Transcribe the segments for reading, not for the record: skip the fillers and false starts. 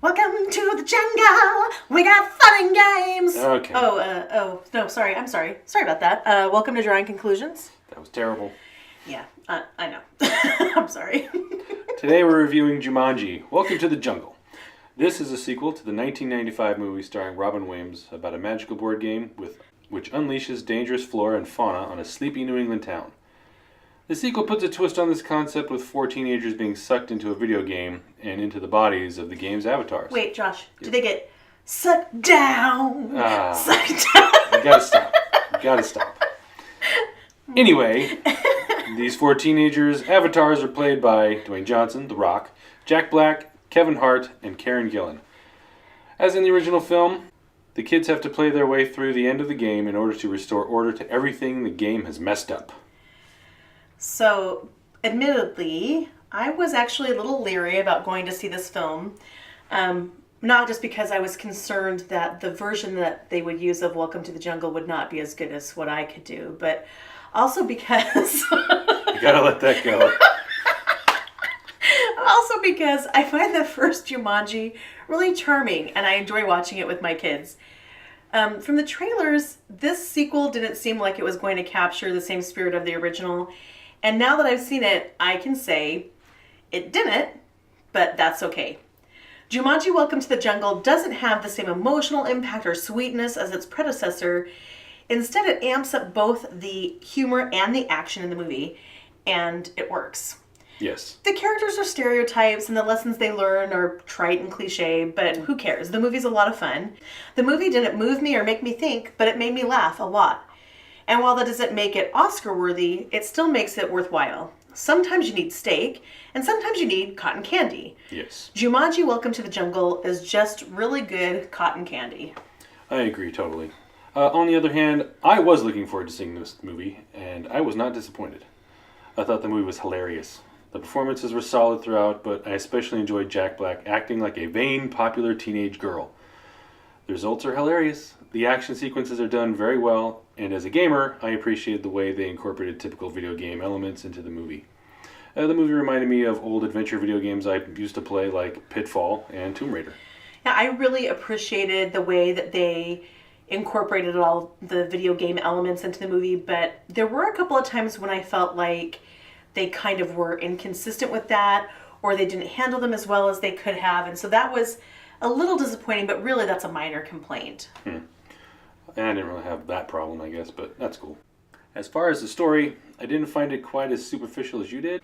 Welcome to the jungle. We got fun and games. Okay. No, sorry. I'm sorry. Sorry about that. Welcome to Drawing Conclusions. That was terrible. Yeah, I know. I'm sorry. Today we're reviewing Jumanji, Welcome to the Jungle. This is a sequel to the 1995 movie starring Robin Williams about a magical board game which unleashes dangerous flora and fauna on a sleepy New England town. The sequel puts a twist on this concept with 4 teenagers being sucked into a video game and into the bodies of the game's avatars. Wait, Josh, do they get sucked down? Sucked down. You gotta stop. Anyway, these 4 teenagers' avatars are played by Dwayne Johnson, The Rock, Jack Black, Kevin Hart, and Karen Gillan. As in the original film, the kids have to play their way through the end of the game in order to restore order to everything the game has messed up. So, admittedly, I was actually a little leery about going to see this film. Not just because I was concerned that the version that they would use of Welcome to the Jungle would not be as good as what I could do, but also because... You gotta let that go. Also because I find the first Jumanji really charming, and I enjoy watching it with my kids. From the trailers, this sequel didn't seem like it was going to capture the same spirit of the original. And now that I've seen it, I can say it didn't, but that's okay. Jumanji Welcome to the Jungle doesn't have the same emotional impact or sweetness as its predecessor. Instead, it amps up both the humor and the action in the movie, and it works. Yes. The characters are stereotypes and the lessons they learn are trite and cliche, but who cares? The movie's a lot of fun. The movie didn't move me or make me think, but it made me laugh a lot. And while that doesn't make it Oscar-worthy, it still makes it worthwhile. Sometimes you need steak, and sometimes you need cotton candy. Yes. Jumanji Welcome to the Jungle is just really good cotton candy. I agree totally. On the other hand, I was looking forward to seeing this movie, and I was not disappointed. I thought the movie was hilarious. The performances were solid throughout, but I especially enjoyed Jack Black acting like a vain, popular teenage girl. The results are hilarious. The action sequences are done very well, and as a gamer, I appreciated the way they incorporated typical video game elements into the movie. The movie reminded me of old adventure video games I used to play, like Pitfall and Tomb Raider. Yeah, I really appreciated the way that they incorporated all the video game elements into the movie, but there were a couple of times when I felt like they kind of were inconsistent with that, or they didn't handle them as well as they could have, and so that was a little disappointing, but really that's a minor complaint. I didn't really have that problem, I guess, but that's cool. As far as the story, I didn't find it quite as superficial as you did.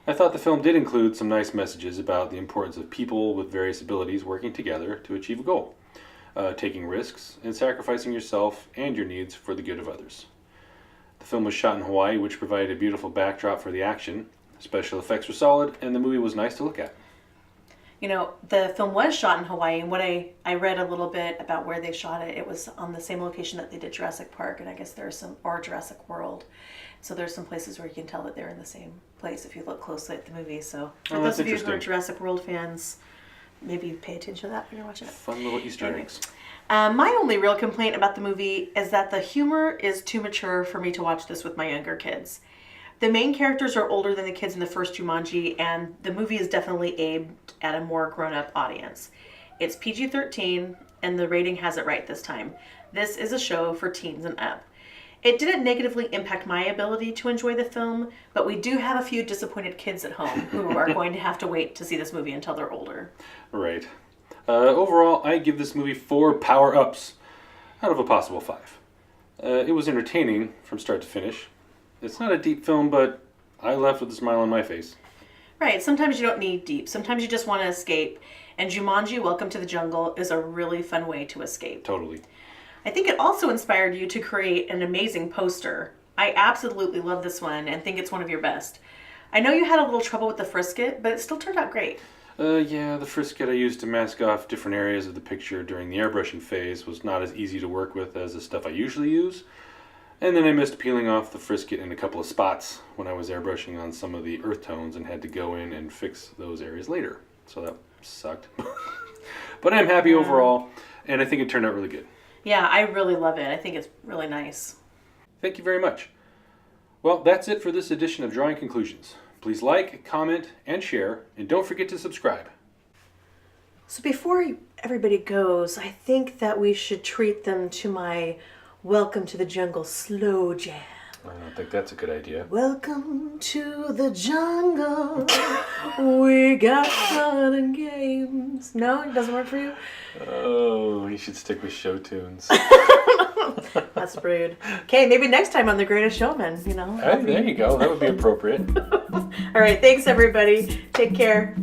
I thought the film did include some nice messages about the importance of people with various abilities working together to achieve a goal, taking risks, and sacrificing yourself and your needs for the good of others. The film was shot in Hawaii, which provided a beautiful backdrop for the action. Special effects were solid, and the movie was nice to look at. You know, the film was shot in Hawaii, and what I read a little bit about where they shot it, it was on the same location that they did Jurassic Park, and I guess or Jurassic World. So there's some places where you can tell that they're in the same place if you look closely at the movie. So for those of you who are Jurassic World fans, maybe pay attention to that when you're watching it. Fun little Easter eggs. My only real complaint about the movie is that the humor is too mature for me to watch this with my younger kids. The main characters are older than the kids in the first Jumanji, and the movie is definitely aimed at a more grown-up audience. It's PG-13, and the rating has it right this time. This is a show for teens and up. It didn't negatively impact my ability to enjoy the film, but we do have a few disappointed kids at home who are going to have to wait to see this movie until they're older. Right. Overall, I give this movie 4 power-ups out of a possible 5. It was entertaining from start to finish. It's not a deep film, but I left with a smile on my face. Right, sometimes you don't need deep. Sometimes you just want to escape. And Jumanji Welcome to the Jungle is a really fun way to escape. Totally. I think it also inspired you to create an amazing poster. I absolutely love this one and think it's one of your best. I know you had a little trouble with the frisket, but it still turned out great. Yeah, the frisket I used to mask off different areas of the picture during the airbrushing phase was not as easy to work with as the stuff I usually use. And then I missed peeling off the frisket in a couple of spots when I was airbrushing on some of the earth tones and had to go in and fix those areas later. So that sucked. But I'm happy overall, and I think it turned out really good. Yeah, I really love it. I think it's really nice. Thank you very much. Well, that's it for this edition of Drawing Conclusions. Please like, comment, and share, and don't forget to subscribe. So before everybody goes, I think that we should treat them to my Welcome to the Jungle slow jam. I don't think that's a good idea. Welcome to the jungle. We got fun and games. No, it doesn't work for you? Oh, you should stick with show tunes. That's rude. Okay, maybe next time on The Greatest Showman, you know. Hey, there you go. That would be appropriate. All right, thanks everybody. Take care.